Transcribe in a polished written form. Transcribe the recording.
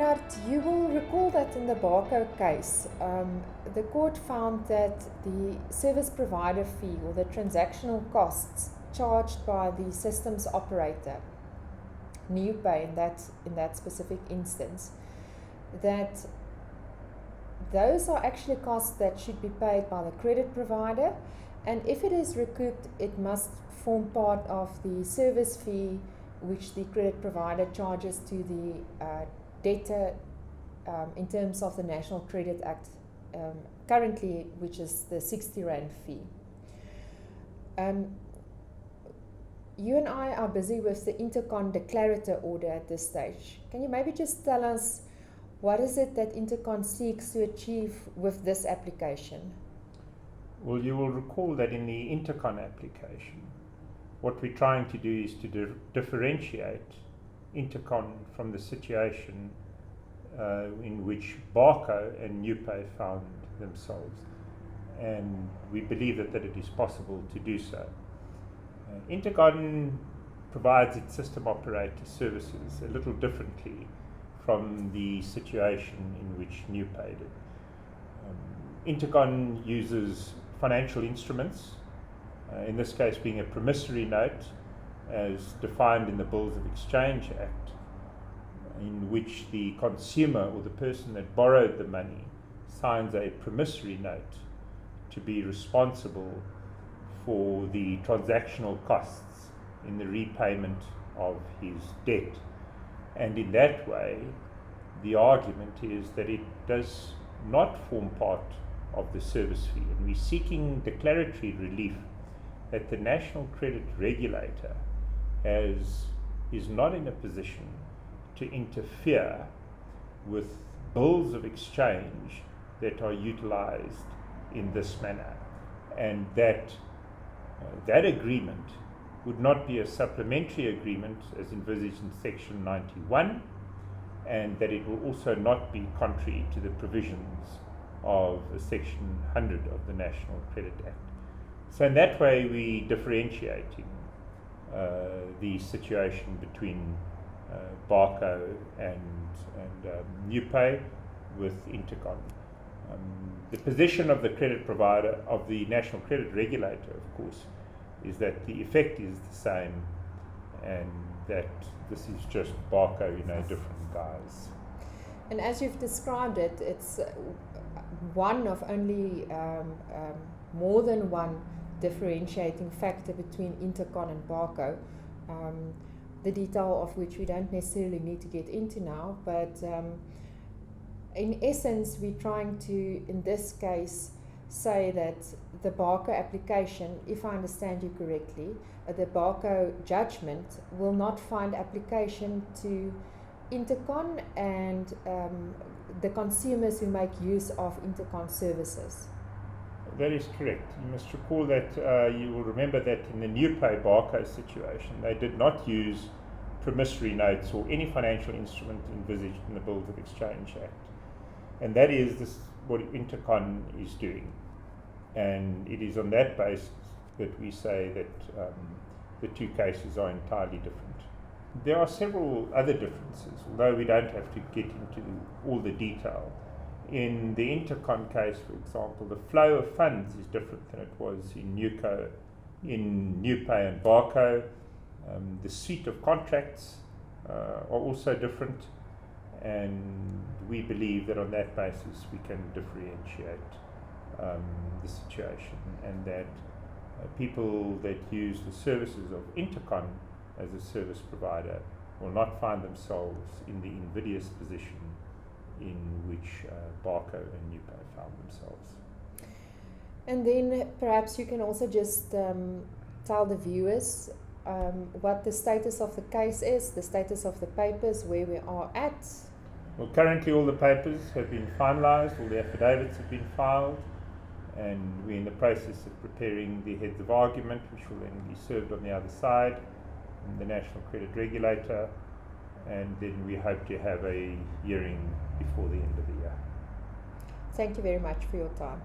Bernard, you will recall that in the Barco case, the court found that the service provider fee or the transactional costs charged by the systems operator, NewPay in that specific instance, that those are actually costs that should be paid by the credit provider, and if it is recouped, it must form part of the service fee which the credit provider charges to the debtor in terms of the National Credit Act, currently, which is the 60 Rand fee. You and I are busy with the Intercon declaratory order at this stage. Can you maybe just tell us what is it that Intercon seeks to achieve with this application? Well, you will recall that in the Intecon application, what we're trying to do is to differentiate Intercon from the situation in which Barco and NewPay found themselves. And we believe that it is possible to do so. Intercon provides its system operator services a little differently from the situation in which NewPay did. Intercon uses financial instruments, in this case being a promissory note as defined in the Bills of Exchange Act, in which the consumer or the person that borrowed the money signs a promissory note to be responsible for the transactional costs in the repayment of his debt. And in that way, the argument is that it does not form part of the service fee, and we're seeking declaratory relief that the National Credit Regulator is not in a position to interfere with bills of exchange that are utilized in this manner, and that agreement would not be a supplementary agreement as envisaged in Section 91, and that it will also not be contrary to the provisions of Section 100 of the National Credit Act. So in that way, we're differentiating the situation between Barco and NewPay with Intercon. The position of the credit provider, of the National Credit Regulator, of course, is that the effect is the same, and that this is just Barco in a different guise. And as you've described it, it's one of only more than one differentiating factor between Intercon and Barco, the detail of which we don't necessarily need to get into now, but in essence, we're trying to, in this case, say that the Barco application, if I understand you correctly, the Barco judgment will not find application to Intercon and the consumers who make use of Intercon services. That is correct. You must recall that you will remember that in the NewPay Barco situation, they did not use promissory notes or any financial instrument envisaged in the Bills of Exchange Act. And that is what Intercon is doing. And it is on that basis that we say that the two cases are entirely different. There are several other differences, although we don't have to get into all the detail. In the Intercon case, for example, the flow of funds is different than it was in NewPay and Barco. The suite of contracts are also different, and we believe that on that basis we can differentiate the situation, and that people that use the services of Intercon as a service provider will not find themselves in the invidious position in which Barco and NewPay found themselves. And then perhaps you can also just tell the viewers what the status of the case is, the status of the papers, where we are at. Well, currently all the papers have been finalized, all the affidavits have been filed, and we're in the process of preparing the heads of argument, which will then be served on the other side, the National Credit Regulator, and then we hope to have a hearing before the end of the year. Thank you very much for your time.